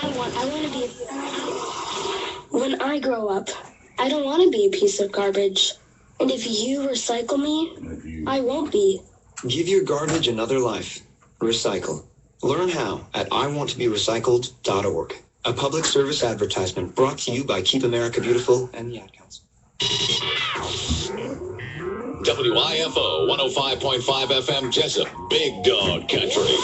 I want to be, when I grow up, I don't want to be a piece of garbage. And if you recycle me, I won't be. Give your garbage another life. Recycle. Learn how at iwanttoberecycled.org. A public service advertisement brought to you by Keep America Beautiful and the Ad Council. WIFO 105.5 FM Jessup, Big Dog Country.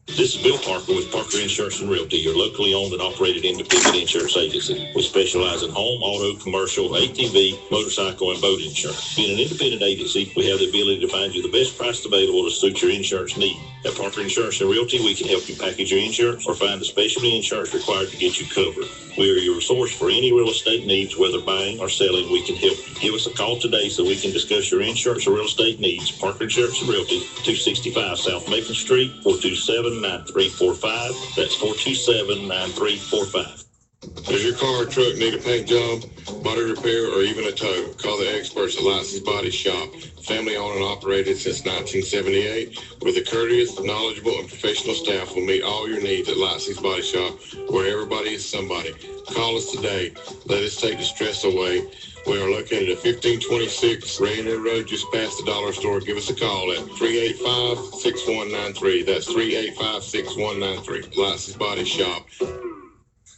This is Bill Parker with Parker Insurance and Realty, your locally owned and operated independent insurance agency. We specialize in home, auto, commercial, ATV, motorcycle, and boat insurance. Being an independent agency, we have the ability to find you the best price available to suit your insurance need. At Parker Insurance and Realty, we can help you package your insurance or find the specialty insurance required to get you covered. We are your source for any real estate needs, whether buying or selling. We can help you. Give us a call today so we can discuss your insurance or real estate needs. Parker Insurance and Realty, 265 South Macon Street, 427-9345. That's 427-9345. Does your car or truck need a paint job, body repair, or even a tow? Call the experts at Lightson's Body Shop. Family owned and operated since 1978. With a courteous, knowledgeable, and professional staff will meet all your needs at Lightson's Body Shop, where everybody is somebody. Call us today. Let us take the stress away. We are located at 1526 Rainier Road, just past the dollar store. Give us a call at 385-6193. That's 385-6193. Lightson's Body Shop.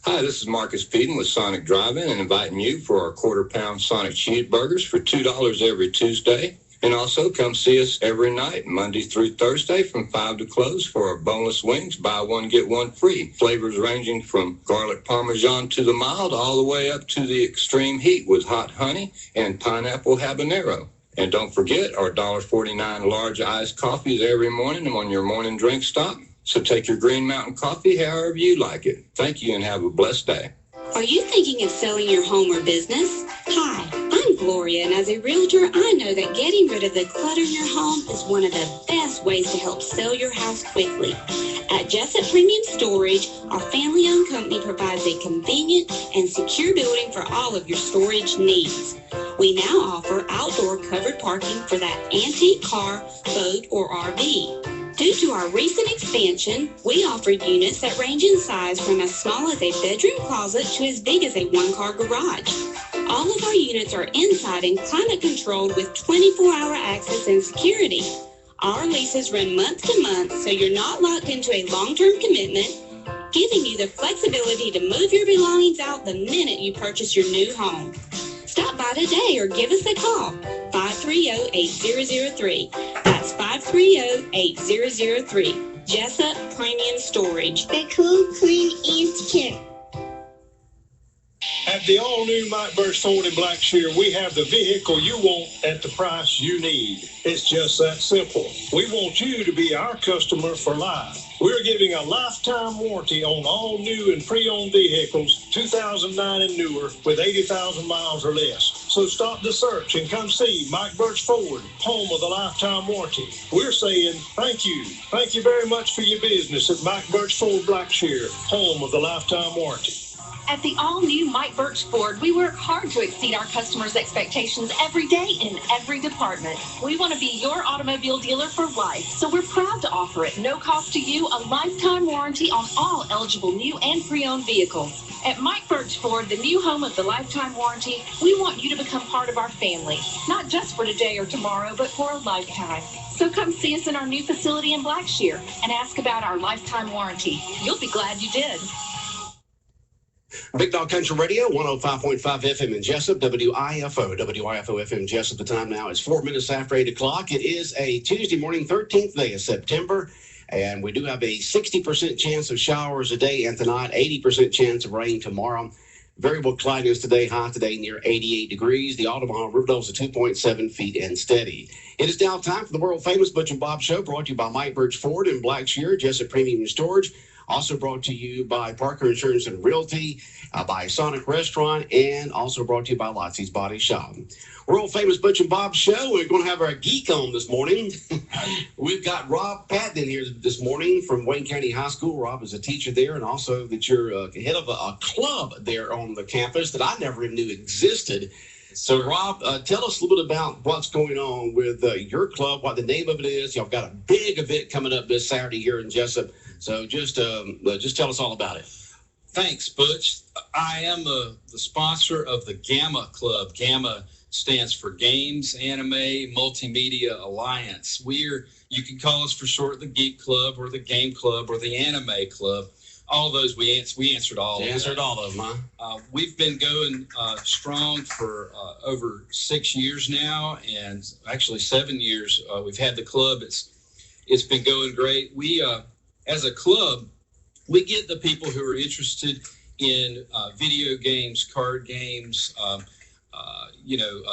Hi, this is Marcus Peden with Sonic Drive-In and inviting you for our quarter-pound Sonic cheeseburgers for $2 every Tuesday. And also come see us every night, Monday through Thursday from 5 to close for our boneless wings. Buy one, get one free. Flavors ranging from garlic parmesan to the mild all the way up to the extreme heat with hot honey and pineapple habanero. And don't forget our $1.49 large iced coffees every morning on your morning drink stop. So take your Green Mountain coffee however you like it. Thank you and have a blessed day. Are you thinking of selling your home or business? Hi, I'm Gloria, and as a realtor, I know that getting rid of the clutter in your home is one of the best ways to help sell your house quickly. At Jessup Premium Storage, our family-owned company provides a convenient and secure building for all of your storage needs. We now offer outdoor covered parking for that antique car, boat, or RV. Due to our recent expansion, we offer units that range in size from as small as a bedroom closet to as big as a one-car garage. All of our units are inside and climate controlled with 24-hour access and security. Our leases run month to month, so you're not locked into a long-term commitment, giving you the flexibility to move your belongings out the minute you purchase your new home. Stop by today or give us a call, 530-8003. That's 530-8003. Jessup Premium Storage. The cool, clean, and secure. At the all-new Mike Butch Ford in Blackshear, we have the vehicle you want at the price you need. It's just that simple. We want you to be our customer for life. We're giving a lifetime warranty on all new and pre-owned vehicles, 2009 and newer, with 80,000 miles or less. So stop the search and come see Mike Butch Ford, home of the lifetime warranty. We're saying thank you. Thank you very much for your business at Mike Butch Ford Blackshear, home of the lifetime warranty. At the all-new Mike Butch Ford, we work hard to exceed our customers' expectations every day in every department. We want to be your automobile dealer for life, so we're proud to offer at no cost to you a lifetime warranty on all eligible new and pre-owned vehicles. At Mike Butch Ford, the new home of the lifetime warranty, we want you to become part of our family, not just for today or tomorrow, but for a lifetime. So come see us in our new facility in Blackshear and ask about our lifetime warranty. You'll be glad you did. Big Dog Country Radio, 105.5 FM in Jessup, WIFO FM Jessup. The time now is 4 minutes after 8 o'clock. It is a Tuesday morning, 13th day of September, and we do have a 60% chance of showers today and tonight, 80% chance of rain tomorrow. Variable cloudiness today, high today near 88 degrees. The Omaha Riverdale's at 2.7 feet and steady. It is now time for the world-famous Butch and Bob Show, brought to you by Mike Butch Ford in Blackshear, Jessup Premium Storage. Also brought to you by Parker Insurance and Realty, by Sonic Restaurant, and also brought to you by Lotsie's Body Shop. World famous Butch and Bob Show. We're going to have our geek on this morning. We've got Rob Patton in here this morning from Wayne County High School. Rob is a teacher there, and also that you're head of a club there on the campus that I never even knew existed. So, Rob, tell us a little bit about what's going on with your club, what the name of it is. Y'all got a big event coming up this Saturday here in Jessup. So just tell us all about it. Thanks, Butch. I am the sponsor of the Gamma Club. Gamma stands for Games Anime Multimedia Alliance. You can call us for short the Geek Club or the Game Club or the Anime Club. All those we answered all. You answered all of them, huh? We've been going strong for over 6 years now, and actually 7 years. We've had the club. It's been going great. We as a club, we get the people who are interested in video games, card games,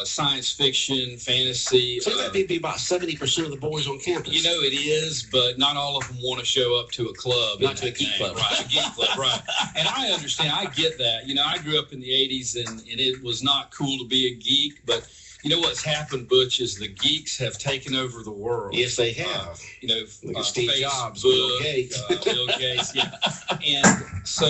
science fiction, fantasy. So that'd be about 70% of the boys on campus. It is, but not all of them want to show up to a club. Not to a geek club. Right, a geek club, right. And I understand. I get that. I grew up in the 80s, and it was not cool to be a geek, but what's happened, Butch, is the geeks have taken over the world. Yes, they have. Look at Steve Facebook, Jobs, Bill Gates. Bill Gates, yeah. And so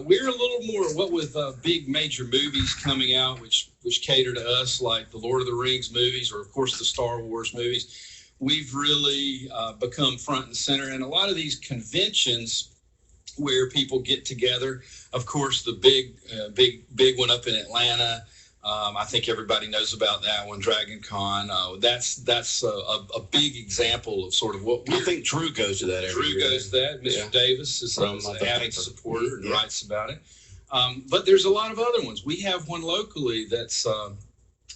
we're a little more, what with big major movies coming out, which cater to us, like the Lord of the Rings movies, or of course the Star Wars movies. We've really become front and center. And a lot of these conventions where people get together, of course, the big one up in Atlanta. I think everybody knows about that one, Dragon Con. That's a big example of sort of what I think Drew goes to that every year. Drew goes to that. Mr. Davis is an avid supporter and writes about it. But there's a lot of other ones. We have one locally that's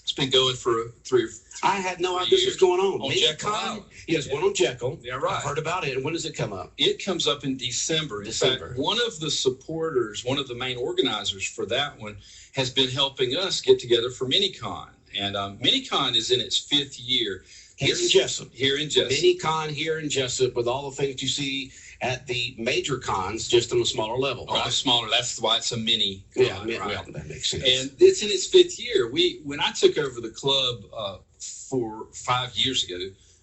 it's been going for 3 or 4 I had no idea this was going on. Jekyll Island. Yes, one on Jekyll. Yeah, right. I've heard about it. And when does it come up? It comes up in December. In fact, one of the supporters, one of the main organizers for that one, has been helping us get together for MiniCon. And MiniCon is in its 5th year. Here in Jessup. MiniCon here in Jessup, with all the things you see at the major cons, just on a smaller level. On a smaller, that's why it's a mini. Yeah, well, that makes sense. And it's in its 5th year. When I took over the club 5 years ago,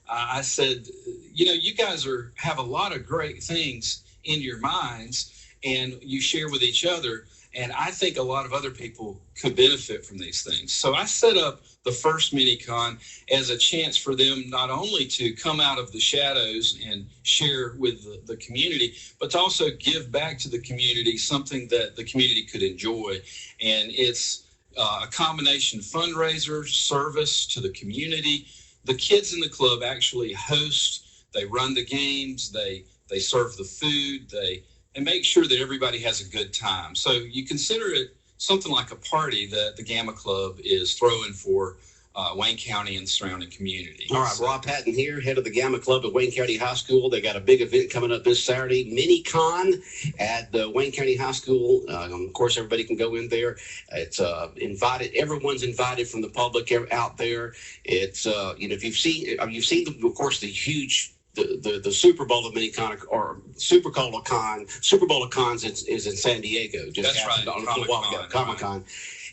I said, you guys have a lot of great things in your minds, and you share with each other. And I think a lot of other people could benefit from these things. So I set up the first MiniCon as a chance for them not only to come out of the shadows and share with the community, but to also give back to the community something that the community could enjoy. And it's a combination fundraiser, service to the community. The kids in the club actually host, they run the games, they serve the food, and make sure that everybody has a good time. So you consider it something like a party that the Gamma Club is throwing for Wayne County and the surrounding community. All right, Rob Patton here, head of the Gamma Club at Wayne County High School. They got a big event coming up this Saturday, MiniCon at the Wayne County High School. Of course, everybody can go in there. It's invited. Everyone's invited from the public out there. It's if you've seen, of course, the huge. The Super Bowl of MiniCon or Super Bowl of Cons is in San Diego. That's right. A little while ago, Comic-Con.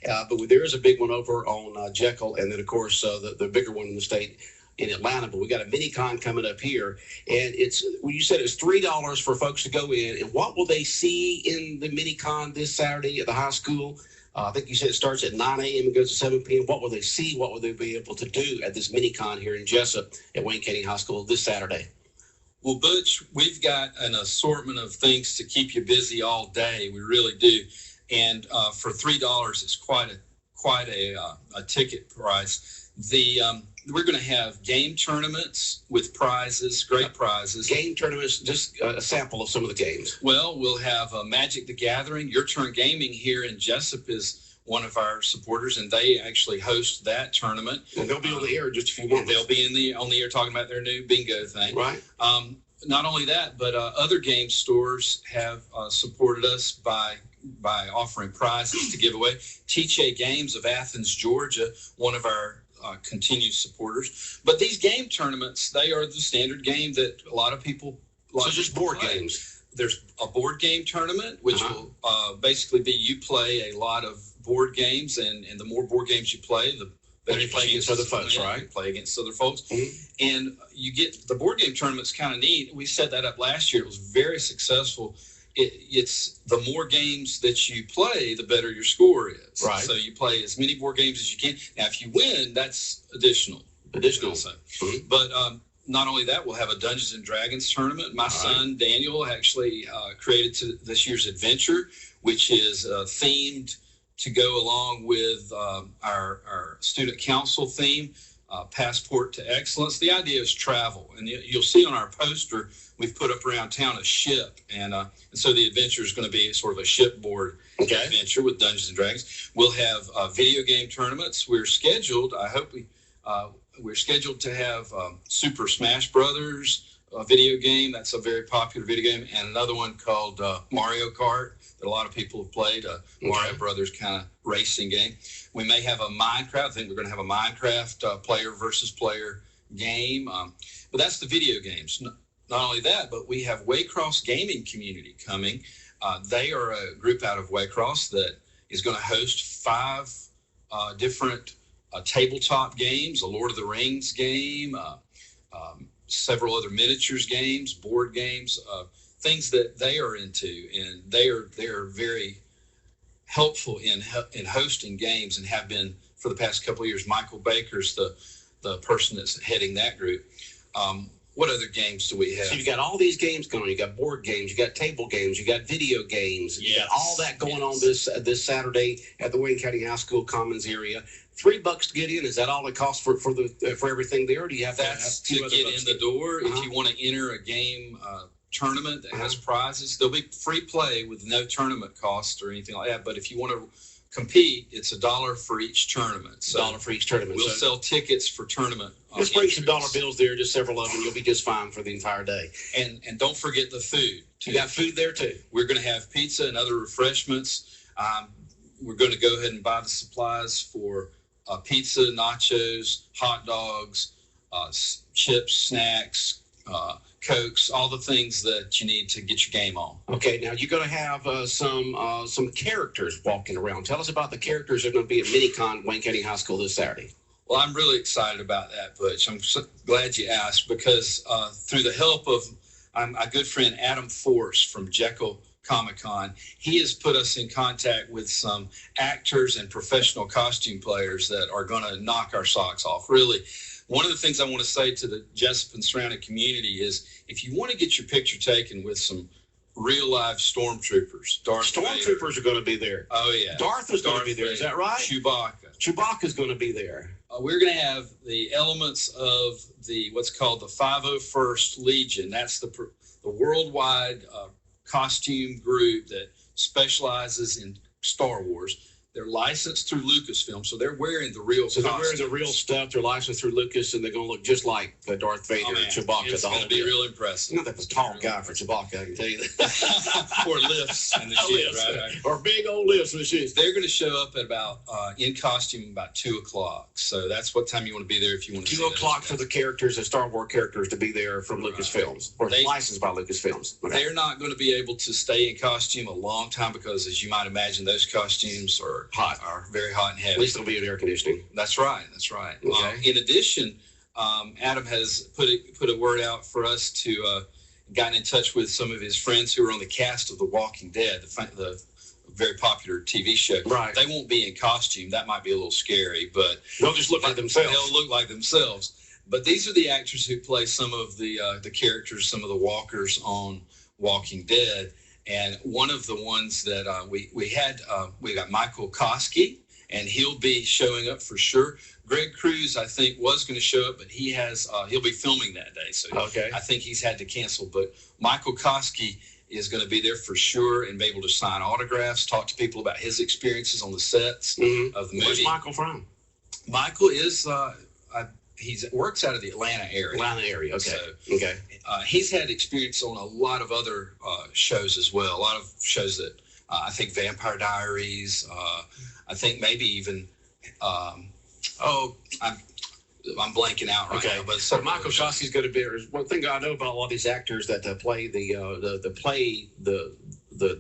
But there is a big one over on Jekyll, and then of course the bigger one in the state in Atlanta. But we got a MiniCon coming up here, and you said it's $3 for folks to go in. And what will they see in the MiniCon this Saturday at the high school? I think you said it starts at 9 a.m. and goes to 7 p.m. What will they see? What will they be able to do at this MiniCon here in Jessup at Wayne County High School this Saturday? Well, Butch, we've got an assortment of things to keep you busy all day. We really do. And for $3, it's quite a ticket price. We're going to have game tournaments with prizes, great prizes. Game tournaments, just a sample of some of the games. Well, we'll have Magic the Gathering. Your Turn Gaming here in Jessup is one of our supporters, and they actually host that tournament. And they'll be on the air in just a few minutes. They'll be on the air talking about their new bingo thing. Right. Not only that, but other game stores have supported us by offering prizes to give away. TJ Games of Athens, Georgia, one of our continued supporters. But these game tournaments, they are the standard game that a lot of people like. So just board games. There's a board game tournament, which will basically be you play a lot of board games, and the more board games you play, the better you play against other folks, right? You play against other folks. Mm-hmm. And you get the board game tournament's kind of neat. We set that up last year. It was very successful. It's the more games that you play, the better your score is. Right. So you play as many board games as you can. Now, if you win, that's additional. Also. Mm-hmm. But not only that, we'll have a Dungeons and Dragons tournament. My son Daniel actually created this year's adventure, which is themed to go along with our student council theme, Passport to Excellence. The idea is travel, and you'll see on our poster we've put up around town a ship, and so the adventure is going to be sort of a shipboard adventure with Dungeons and Dragons. We'll have video game tournaments. We're scheduled. We're scheduled to have Super Smash Brothers video game. That's a very popular video game, and another one called Mario Kart that a lot of people have played. Mario Brothers kind of racing game. We may have a Minecraft. I think we're going to have a Minecraft player versus player game. But that's the video games. Not only that, but we have Waycross Gaming Community coming. They are a group out of Waycross that is going to host 5 different tabletop games, a Lord of the Rings game, several other miniatures games, board games, things that they are into, and they are very helpful in hosting games and have been for the past couple of years. Michael Baker's the person that's heading that group. What other games do we have? So you got all these games going on. You got board games, you got table games, you got video games. You got all that going on this Saturday at the Wayne County High School Commons area. $3 to get in. Is that all it costs for everything there? Or do you have That's to get in the door? If you want to enter a game tournament that has prizes, there'll be free play with no tournament cost or anything like that. But if you want to compete, it's $1 for each tournament. So $1 for each tournament. We'll sell tickets for tournament. Just bring some dollar bills there, just several of them. You'll be just fine for the entire day. And don't forget the food. You got food there too. We're going to have pizza and other refreshments. We're going to go ahead and buy the supplies for pizza, nachos, hot dogs, chips, snacks, Cokes, all the things that you need to get your game on. Okay, now you're going to have some characters walking around. Tell us about the characters that are going to be at MiniCon Wayne County High School this Saturday. Well, I'm really excited about that, Butch. I'm so glad you asked because through the help of my good friend Adam Force from Jekyll Comic-Con, he has put us in contact with some actors and professional costume players that are going to knock our socks off. Really, one of the things I want to say to the Jessup and surrounding community is if you want to get your picture taken with some real live stormtroopers, Stormtroopers are going to be there. Oh, yeah. Darth is going to be there. Is that right? Chewbacca is going to be there. We're going to have the elements of what's called the 501st Legion. That's the worldwide costume group that specializes in Star Wars. They're licensed through Lucasfilm, so they're wearing the real So they're wearing the real stuff. They're licensed through Lucas, and they're going to look just like Darth Vader and Chewbacca. It's going to be real impressive. Not that a tall guy for Chewbacca, I can tell you that. Or lifts in the shit, right? Or big old lifts in the shit. They're going to show up at about, in costume, about 2 o'clock. So that's what time you want to be there if you want to 2 o'clock for the characters, the Star Wars characters, to be there from Lucasfilms, or licensed by Lucasfilms. Okay. They're not going to be able to stay in costume a long time because, as you might imagine, those costumes are hot, are very hot and heavy. At least it'll be in air conditioning. That's right. That's right. Okay. In addition, Adam has put a word out for us to gotten in touch with some of his friends who are on the cast of The Walking Dead, the very popular TV show. Right. They won't be in costume. That might be a little scary, but they'll just look like themselves. They'll look like themselves. But these are the actors who play some of the characters, some of the walkers on Walking Dead. And one of the ones that we got Michael Koski, and he'll be showing up for sure. Greg Cruz, I think, was going to show up, but he'll be filming that day. So okay. I think he's had to cancel. But Michael Koski is going to be there for sure and be able to sign autographs, talk to people about his experiences on the sets of the movie. Where's Michael from? Michael is he works out of the Atlanta area. Okay. So, okay. He's had experience on a lot of other shows as well. A lot of shows that I think Vampire Diaries. I think maybe even. I'm blanking out right now. But so Michael Koski's going to be. One thing I know about a lot of these actors that play the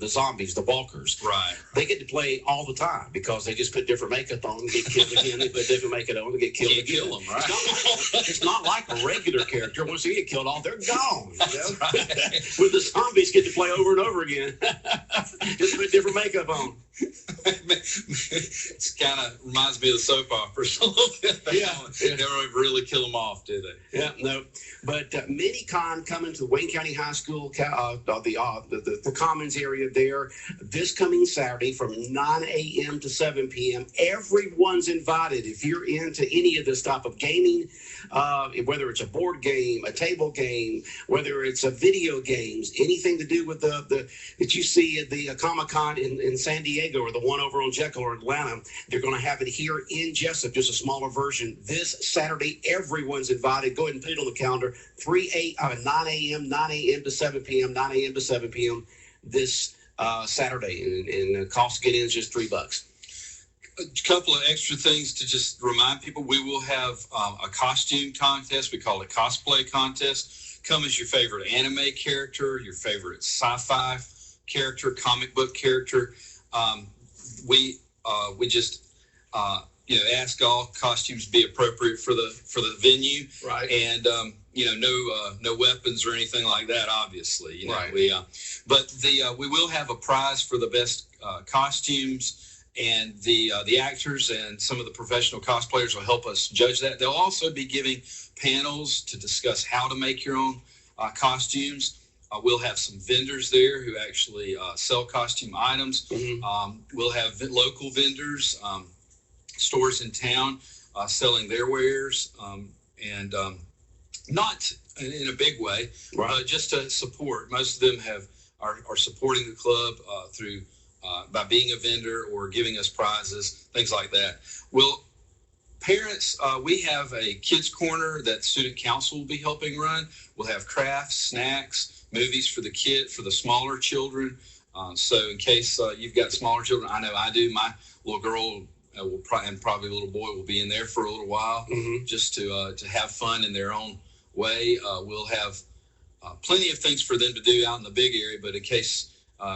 zombies, the walkers. Right. They get to play all the time because they just put different makeup on and get killed again. They put different makeup on and get killed again. Kill them, right? It's not like a regular character. Once they get killed off, they're gone. You know? Right. With the zombies, get to play over and over again. Just put different makeup on. It's kind of reminds me of the soap operas a little bit. Yeah. They don't really kill them off, do they? Yeah, no. But MiniCon coming to Wayne County High School, the Commons area there, this coming Saturday from 9 a.m. to 7 p.m. Everyone's invited. If you're into any of this type of gaming, whether it's a board game, a table game, whether it's a video games, anything to do with the that you see at the Comic-Con in San Diego or the one over on Jekyll or Atlanta, they're going to have it here in Jessup, just a smaller version. This Saturday, everyone's invited. Go ahead and put it on the calendar. 9 a.m. to 7 p.m. 9 a.m. to 7 p.m. this Saturday, and the cost to get in is just $3. A couple of extra things to just remind people: we will have a costume contest. We call it cosplay contest. Come as your favorite anime character, your favorite sci-fi character, comic book character. We just ask all costumes be appropriate for the venue, right? And no weapons or anything like that. Obviously, right. We will have a prize for the best costumes. And the actors and some of the professional cosplayers will help us judge that. They'll also be giving panels to discuss how to make your own costumes. We'll have some vendors there who actually sell costume items. Mm-hmm. We'll have local vendors, stores in town selling their wares, and not in a big way, right. Just to support. Most of them are supporting the club through by being a vendor or giving us prizes, things like that. Well, parents, we have a kids corner that student council will be helping run. We'll have crafts, snacks, movies for the smaller children. So in case you've got smaller children, I know I do. My little girl and probably a little boy will be in there for a little while, mm-hmm. just to have fun in their own way. We'll have plenty of things for them to do out in the big area, but in case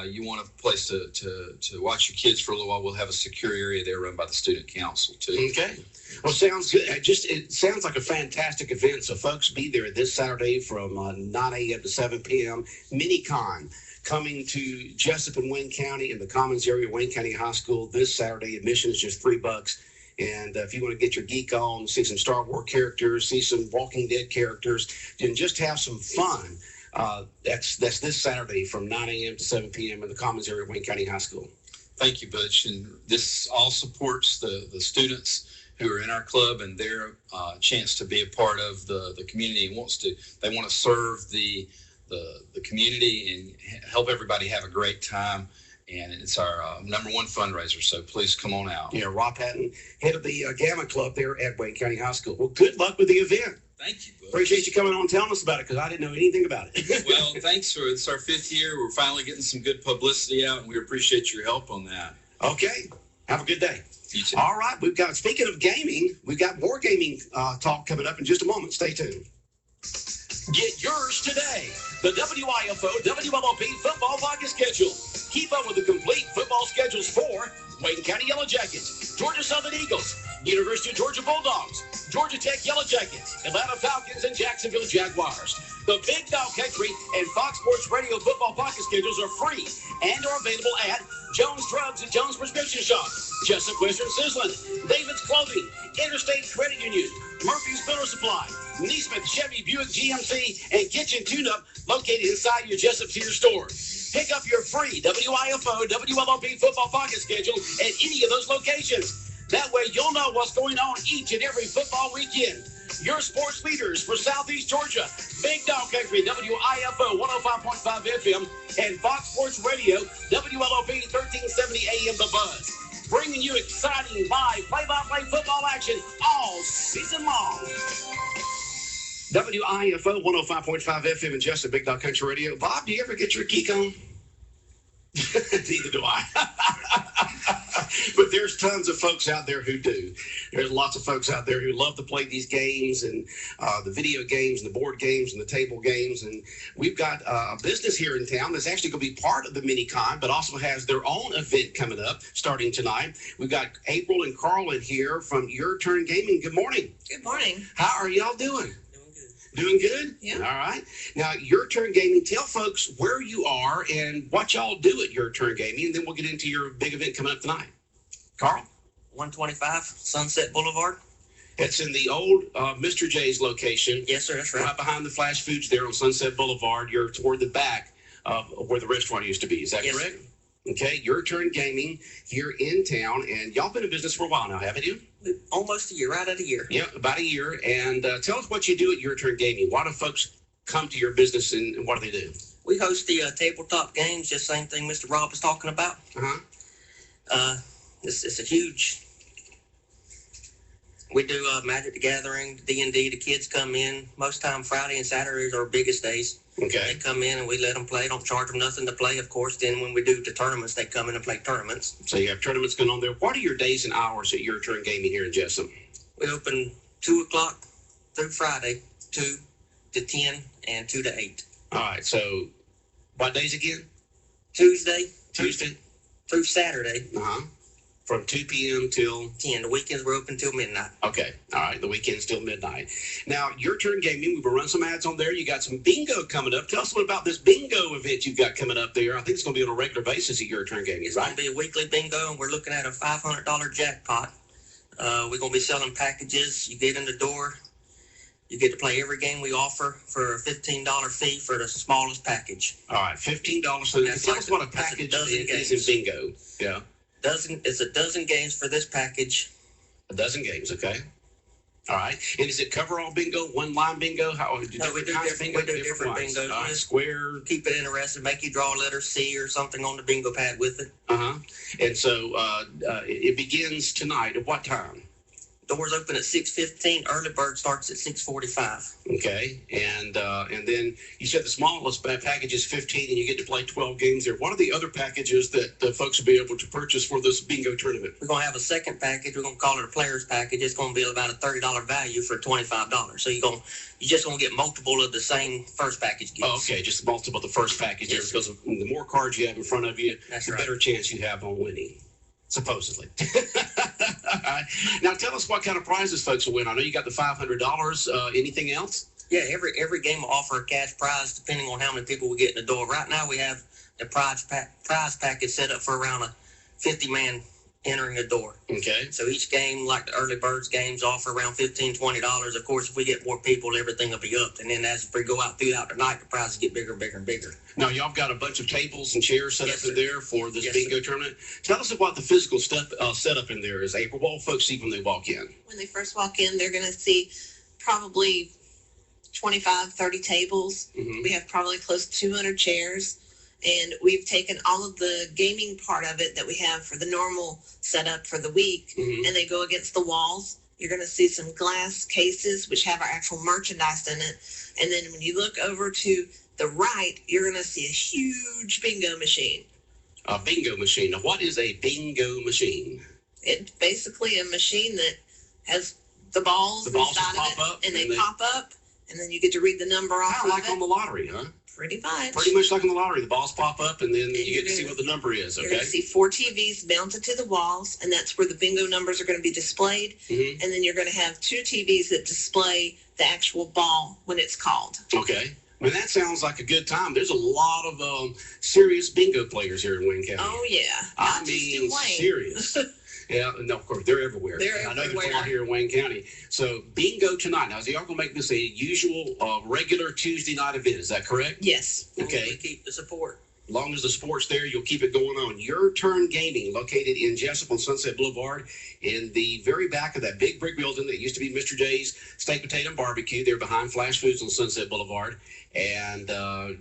you want a place to watch your kids for a little while, we'll have a secure area there run by the student council too. Okay. Well, sounds good. It sounds like a fantastic event. So folks, be there this Saturday from 9 a.m. to 7 p.m. MiniCon coming to Jessup and Wayne County in the Commons area, Wayne County High School this Saturday. Admission is just $3. And if you want to get your geek on, see some Star Wars characters, see some Walking Dead characters, and just have some fun, that's this Saturday from 9 a.m. to 7 p.m. in the Commons area, Wayne County High School. Thank you, Butch. And this all supports the students who are in our club and their chance to be a part of the community. They want to serve the community and help everybody have a great time. And it's our number one fundraiser. So please come on out. Yeah, Rob Patton, head of the Gamma Club there at Wayne County High School. Well, good luck with the event. Thank you, Butch. Appreciate you coming on and telling us about it, because I didn't know anything about it. Well, thanks. It's our 5th year. We're finally getting some good publicity out, and we appreciate your help on that. Okay. Have a good day. You too. All right. Speaking of gaming, we've got more gaming talk coming up in just a moment. Stay tuned. Get yours today. The WIFO WLOP football pocket schedule. Keep up with the complete football schedules for Wayne County Yellow Jackets, Georgia Southern Eagles, University of Georgia Bulldogs, Georgia Tech Yellow Jackets, Atlanta Falcons, and Jacksonville Jaguars. The Big Dog Country and Fox Sports Radio football pocket schedules are free and are available at Jones Drugs and Jones Prescription Shop, Jessup Western Sizzlin, David's Clothing, Interstate Credit Union, Murphy's Builder Supply, Neesmith Chevy Buick GMC, and Kitchen Tune-Up located inside your Jessup Cedar store. Pick up your free WIFO WLOP football pocket schedule at any of those locations. That way you'll know what's going on each and every football weekend. Your sports leaders for Southeast Georgia, Big Dog Country, WIFO 105.5 FM, and Fox Sports Radio, WLOP 1370 AM The Buzz. Bringing you exciting live play-by-play football action all season long. WIFO 105.5 FM in Jessup, Big Dog Country Radio. Bob, do you ever get your geek on? Neither do I. But there's tons of folks out there who do. There's lots of folks out there who love to play these games and the video games and the board games and the table games. And we've got a business here in town that's actually going to be part of the MiniCon, but also has their own event coming up starting tonight. We've got April and Carl in here from Your Turn Gaming. Good morning. Good morning. How are y'all doing? Doing good? Yeah. All right. Now, Your Turn Gaming, tell folks where you are and what y'all do at Your Turn Gaming, and then we'll get into your big event coming up tonight. Carl? 125 Sunset Boulevard. It's in the old Mr. J's location. Yes, sir, that's right. Right behind the Flash Foods there on Sunset Boulevard. You're toward the back of where the restaurant used to be. Is that Yes, correct? sir. Okay, Your Turn Gaming here in town, and y'all been in business for a while now, haven't you? Almost a year, right at a year. Yeah, about a year. And tell us what you do at Your Turn Gaming. Why do folks come to your business, and what do they do? We host the tabletop games, just same thing Mr. Rob was talking about. It's a huge. We do Magic the Gathering, D&D. The kids come in. Most time Friday and Saturdays are our biggest days. Okay. They come in and we let them play. Don't charge them nothing to play, of course. Then when we do the tournaments, they come in and play tournaments. So you have tournaments going on there. What are your days and hours at Your Turn Gaming here in Jessup? We open 2 o'clock through Friday, 2 to 10 and 2 to 8. All right. So what days again? Tuesday through Saturday. From 2 p.m. till 10. The weekends we're open till midnight. Okay. All right. The weekend's till midnight. Now, Your Turn Gaming, we will run some ads on there. You got some bingo coming up. Tell us what about this bingo event you've got coming up there. I think it's going to be on a regular basis at Your Turn Gaming, It's right? going to be a weekly bingo, and we're looking at a $500 jackpot. We're going to be selling packages. You get in the door, you get to play every game we offer for a $15 fee for the smallest package. All right. $15. So tell us what a package is in bingo. Yeah. It's a dozen games for this package. A dozen games, okay. All right. And does it cover all bingo, one line bingo? No, we do different lines? bingos. All right. Square. Keep it interesting. Make you draw a letter C or something on the bingo pad with it. And so it begins tonight at what time? Doors open at 6:15. Early bird starts at 6:45. Okay. And then you said the smallest package is 15 and you get to play 12 games there. What are the other packages that the folks will be able to purchase for this bingo tournament? We're going to have a second package. We're going to call it a player's package. It's going to be about a $30 value for $25. So you're just going to get multiple of the same first package gifts. Oh, okay. Just multiple of the first package there, because the more cards you have in front of you, the better chance you have on winning. Supposedly. All right. Now tell us what kind of prizes folks will win. I know you got the $500. Anything else? Yeah, every game will offer a cash prize depending on how many people we get in the door. Right now we have the prize package set up for around a 50-man entering the door. Okay. So each game, like the early birds games, offer around $15, $20. Of course, if we get more people, everything will be up. And then as we go out throughout the night, the prizes get bigger and bigger and bigger. Now, y'all got a bunch of tables and chairs set up in there for this bingo tournament. Tell us about the physical stuff set up in there is, April. What will folks see when they walk in? When they first walk in, they're going to see probably 25, 30 tables. We have probably close to 200 chairs. And we've taken all of the gaming part of it that we have for the normal setup for the week, and they go against the walls. You're going to see some glass cases, which have our actual merchandise in it. And then when you look over to the right, you're going to see a huge bingo machine. A bingo machine. Now, what is a bingo machine? It's basically a machine that has the balls inside of it, and they pop up, and then you get to read the number off of it. Kind of like on the lottery, huh? Pretty much. Pretty much like on the lottery. The balls pop up, and then you get to see what the number is, You're going to see 4 TVs mounted to the walls, and that's where the bingo numbers are going to be displayed. And then you're going to have 2 TVs that display the actual ball when it's called. Okay. I mean, that sounds like a good time. There's a lot of serious bingo players here in Wayne County. Oh, yeah. I mean, serious. Yeah, no, of course, they're everywhere. I know there's a lot here in Wayne County. So, bingo tonight. Now, is y'all going to make this a usual, regular Tuesday night event? Is that correct? Yes. Okay. We keep the support. As long as the sport's there, you'll keep it going on. Your Turn Gaming, located in Jessup on Sunset Boulevard, in the very back of that big brick building that used to be Mr. J's Steak, Potato, and Barbecue. They're behind Flash Foods on Sunset Boulevard, and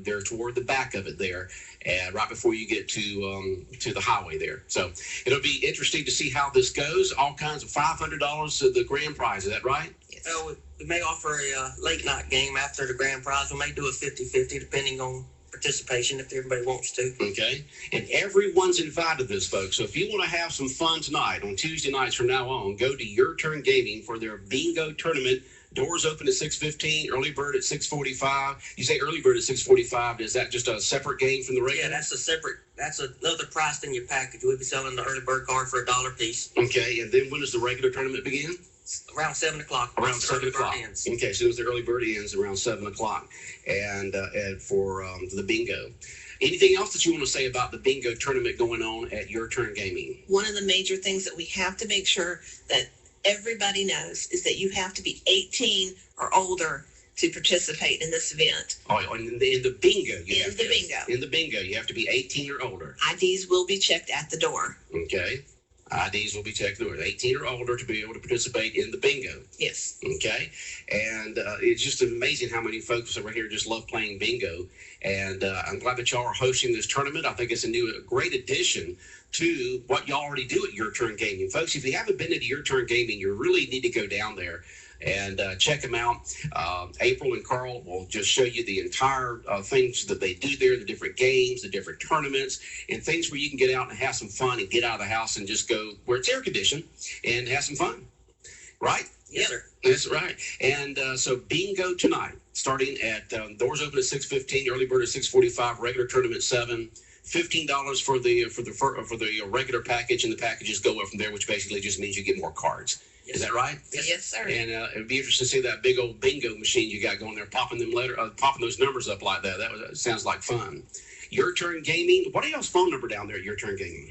they're toward the back of it there, and right before you get to the highway there. So it'll be interesting to see how this goes. All kinds of $500 to the grand prize. Is that right? Yes. Well, we may offer a late night game after the grand prize. We may do a 50-50 depending on participation if everybody wants to. Okay. And everyone's invited this, folks. So if you want to have some fun tonight on Tuesday nights from now on, go to Your Turn Gaming for their bingo tournament. Doors open at 6:15, early bird at 6:45. You say early bird at 6:45. Is that just a separate game from the regular? Yeah, that's another price than your package. We'll be selling the early bird card for $1 a piece. Okay. And then when does the regular tournament begin? Around 7 o'clock. Around once the early 7 o'clock. bird ends. Okay, as soon as the early bird ends, around 7 o'clock. And for the bingo. Anything else that you want to say about the bingo tournament going on at Your Turn Gaming? One of the major things that we have to make sure that everybody knows is that you have to be 18 or older to participate in this event. Oh, in the bingo. In the bingo, you have to be 18 or older. IDs will be checked at the door. Okay. IDs will be checked through. 18 or older to be able to participate in the bingo. Yes. Okay. And it's just amazing how many folks over here just love playing bingo. And I'm glad that y'all are hosting this tournament. I think it's a great addition to what y'all already do at Your Turn Gaming. Folks, if you haven't been to Your Turn Gaming, you really need to go down there and check them out. April and Carl will just show you the entire things that they do there, the different games, the different tournaments, and things where you can get out and have some fun and get out of the house and just go where it's air conditioned and have some fun. Right? Yes, sir. That's right. And so bingo tonight, starting at doors open at 6:15, early bird at 6:45, regular tournament 7. $15 for the regular package, and the packages go up from there, which basically just means you get more cards. Is that right? Yes, sir. And it'd be interesting to see that big old bingo machine you got going there, popping those numbers up like that. That sounds like fun. Your Turn Gaming. What are y'all's phone number down there at Your Turn Gaming?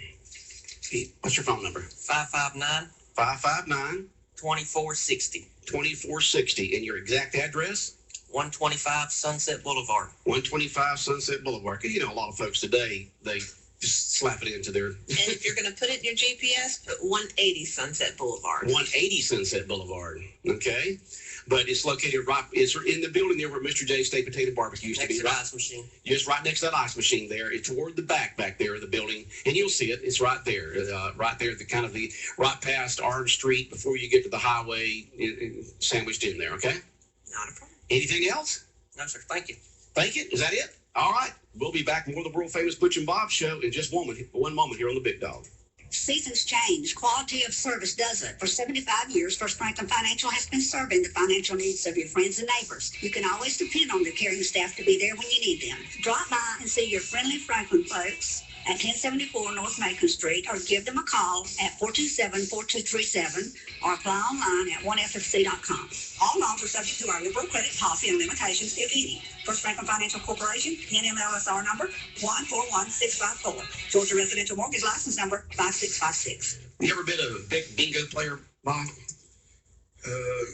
What's your phone number? 559 559 2460. 2460. And your exact address? 125 Sunset Boulevard. 125 Sunset Boulevard. Because a lot of folks today, they just slap it into their... And if you're going to put it in your GPS, put 180 Sunset Boulevard. 180 Sunset Boulevard. Okay. But it's located it's in the building there where Mr. J's Steak Potato Barbecue used to be. Next to the ice machine. Just right next to that ice machine there. It's toward the back there of the building. And you'll see it. It's right there. Right there at the right past Orange Street before you get to the highway, sandwiched in there. Okay? Not a problem. Anything else? No, sir. Thank you. Thank you. Is that it? All right. We'll be back more of the world famous Butch and Bob show in just one moment here on the Big Dog. Seasons change. Quality of service doesn't. For 75 years, First Franklin Financial has been serving the financial needs of your friends and neighbors. You can always depend on the caring staff to be there when you need them. Drop by and see your friendly Franklin folks at 1074 North Macon Street, or give them a call at 427-4237, or apply online at 1ffc.com. All loans are subject to our liberal credit policy and limitations, if any. First Franklin Financial Corporation, NMLSR number 141654. Georgia Residential Mortgage License number 5656. You ever been a big bingo player, Bob?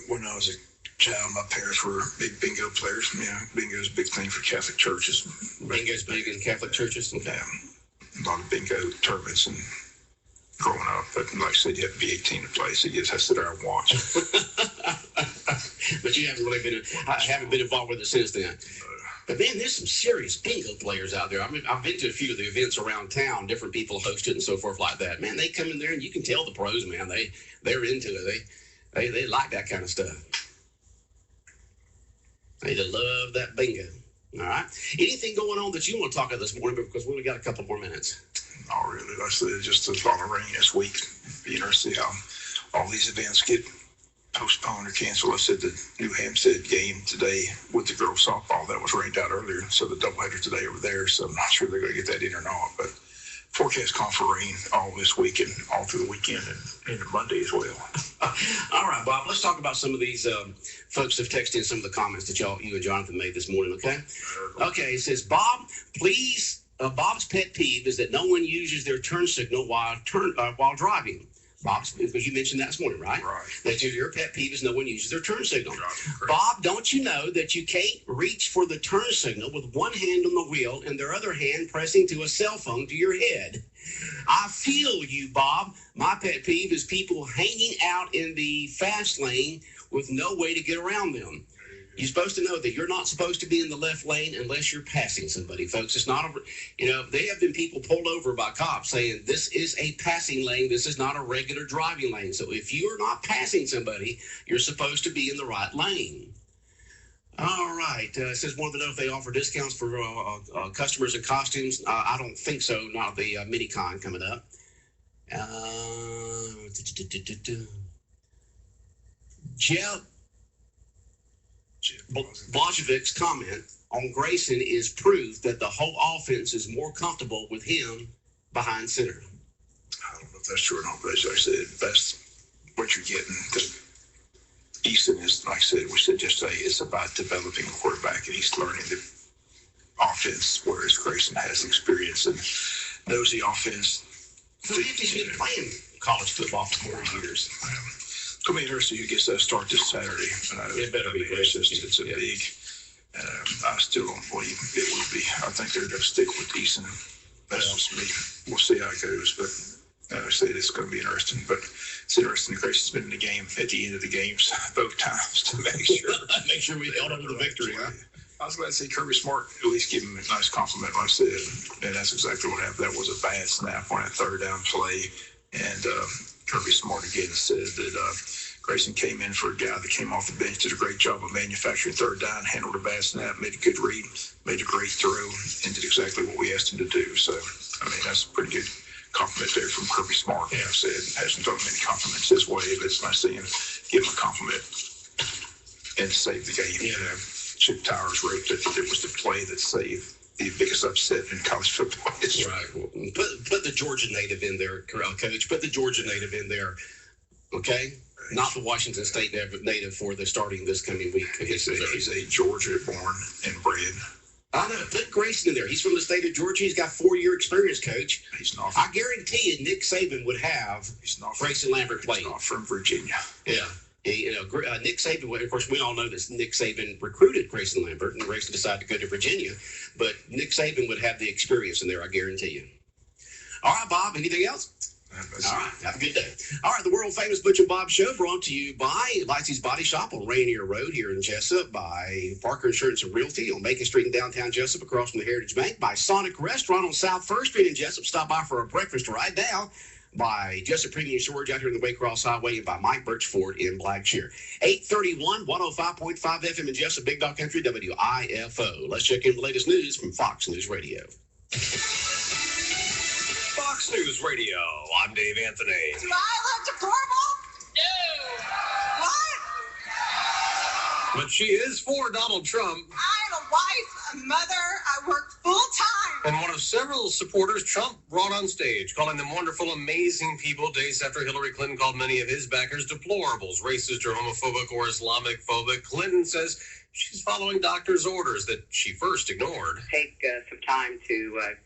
When I was a child, my parents were big bingo players. Yeah, bingo's a big thing for Catholic churches. Bingo's big in Catholic churches? Okay. Yeah. A lot of bingo tournaments and growing up, but like I said, you have to be 18 to play, so you just have to sit there and watch. But you haven't really haven't been involved with it since then. But man, there's some serious bingo players out there. I mean, I've been to a few of the events around town, different people host it and so forth like that. Man, they come in there and you can tell the pros, man, they're into it. They like that kind of stuff. They love that bingo. All right. Anything going on that you want to talk about this morning? Because we only got a couple more minutes. Not really. Like I said, just a lot of rain this week. Be interested to see how all these events get postponed or canceled. I said the New Hampstead game today with the girls softball, that was rained out earlier. So the doubleheader today over there. So I'm not sure they're going to get that in or not. But forecast call for rain all this week and all through the weekend and into Monday as well. All right, Bob, let's talk about some of these folks have texted in some of the comments that you and Jonathan made this morning, okay? Okay, it says, Bob, please, Bob's pet peeve is that no one uses their turn signal while driving. Bob's, because you mentioned that this morning, right? Right. That your pet peeve is no one uses their turn signal. Bob, don't you know that you can't reach for the turn signal with one hand on the wheel and their other hand pressing to a cell phone to your head? I feel you, Bob. My pet peeve is people hanging out in the fast lane with no way to get around them. You're supposed to know that you're not supposed to be in the left lane unless you're passing somebody, folks. It's not they have been people pulled over by cops saying this is a passing lane. This is not a regular driving lane. So if you're not passing somebody, you're supposed to be in the right lane. All right. It says, wanted to know if they offer discounts for customers and costumes. I don't think so. Not the mini-con coming up. Blazevic's comment on Grayson is proof that the whole offense is more comfortable with him behind center. I don't know if that's true or not, but as I said, that's what you're getting. Easton is, like I said, we said yesterday, it's about developing a quarterback, and he's learning the offense, whereas Grayson has experience and knows the offense. So he's been playing college football for 4 years. It's going to be interesting who gets that start this Saturday. It better be Grayson. It's a big. I still don't believe it will be. I think they're going to stick with Easton. That's just me. We'll see how it goes, but I say it's going to be interesting. But it's interesting. Grayson's been in the game at the end of the games both times to make sure we held on to the victory. Huh? I was glad to see Kirby Smart at least give him a nice compliment, like I said, and that's exactly what happened. That was a bad snap on that third down play, and Kirby Smart again said that Grayson came in for a guy that came off the bench, did a great job of manufacturing third down, handled a bad snap, made a good read, made a great throw, and did exactly what we asked him to do. So, I mean, that's a pretty good compliment there from Kirby Smart. Like I said, hasn't done many compliments this way, but it's nice to see him give him a compliment and save the game. Yeah. Chip Towers wrote that it was the play that saved the biggest upset in college football history. Right. Put the Georgia native in there, Coach. Put the Georgia native in there, okay? Not the Washington State native for the starting this coming week. He's a Georgia born and bred. I know. Put Grayson in there. He's from the state of Georgia. He's got 4-year experience, Coach. He's not. I guarantee you, Nick Saban would have Grayson Lambert playing. He's not from Virginia. Yeah. Nick Saban, of course, we all know this. Nick Saban recruited Grayson Lambert, and Grayson decided to go to Virginia. But Nick Saban would have the experience in there, I guarantee you. All right, Bob, anything else? All right, have a good day. All right, the world-famous Butch and Bob Show brought to you by Lightsey's Body Shop on Rainier Road here in Jessup, by Parker Insurance and Realty on Macon Street in downtown Jessup across from the Heritage Bank, by Sonic Restaurant on South 1st Street in Jessup. Stop by for a breakfast right now. By Jessup Premium Storage out here in the Waycross Highway, and by Mike Birch Ford in Blackshear. 831, 105.5 FM in Jessup, Big Dog Country, WIFO. Let's check in the latest news from Fox News Radio. Fox News Radio, I'm Dave Anthony. Do I look deplorable? No. What? But she is for Donald Trump. I'm a wife, a mother, I work full time. And one of several supporters Trump brought on stage, calling them wonderful, amazing people days after Hillary Clinton called many of his backers deplorables, racist or homophobic or Islamic phobic. Clinton says she's following doctor's orders that she first ignored. Take some time to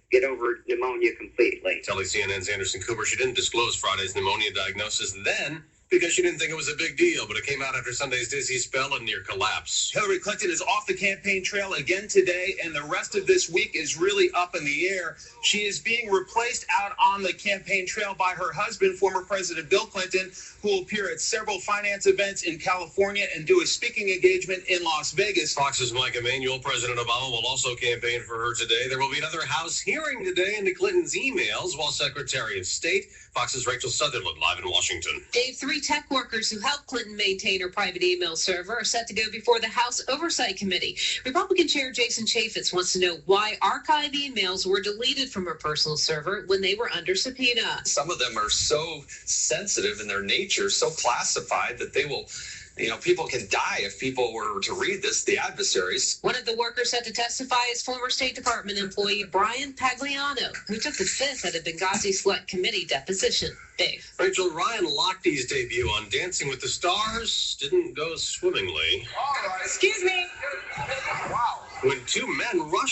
get over pneumonia completely. Telling CNN's Anderson Cooper she didn't disclose Friday's pneumonia diagnosis then because she didn't think it was a big deal, but it came out after Sunday's dizzy spell and near collapse. Hillary Clinton is off the campaign trail again today, and the rest of this week is really up in the air. She is being replaced out on the campaign trail by her husband, former President Bill Clinton, who will appear at several finance events in California and do a speaking engagement in Las Vegas. Fox's Mike Emanuel, President Obama, will also campaign for her today. There will be another House hearing today into Clinton's emails, while Secretary of State, Fox's Rachel Sutherland, live in Washington. Dave, 3 tech workers who helped Clinton maintain her private email server are set to go before the House Oversight Committee. Republican Chair Jason Chaffetz wants to know why archive emails were deleted from her personal server when they were under subpoena. Some of them are so sensitive in their nature, so classified that they will, people can die if people were to read this, the adversaries. One of the workers set to testify is former State Department employee Brian Pagliano, who took the fifth at a Benghazi Select Committee deposition. Dave. Rachel, Ryan Lochte's debut on Dancing with the Stars didn't go swimmingly. Excuse me. Wow. When 2 men rushed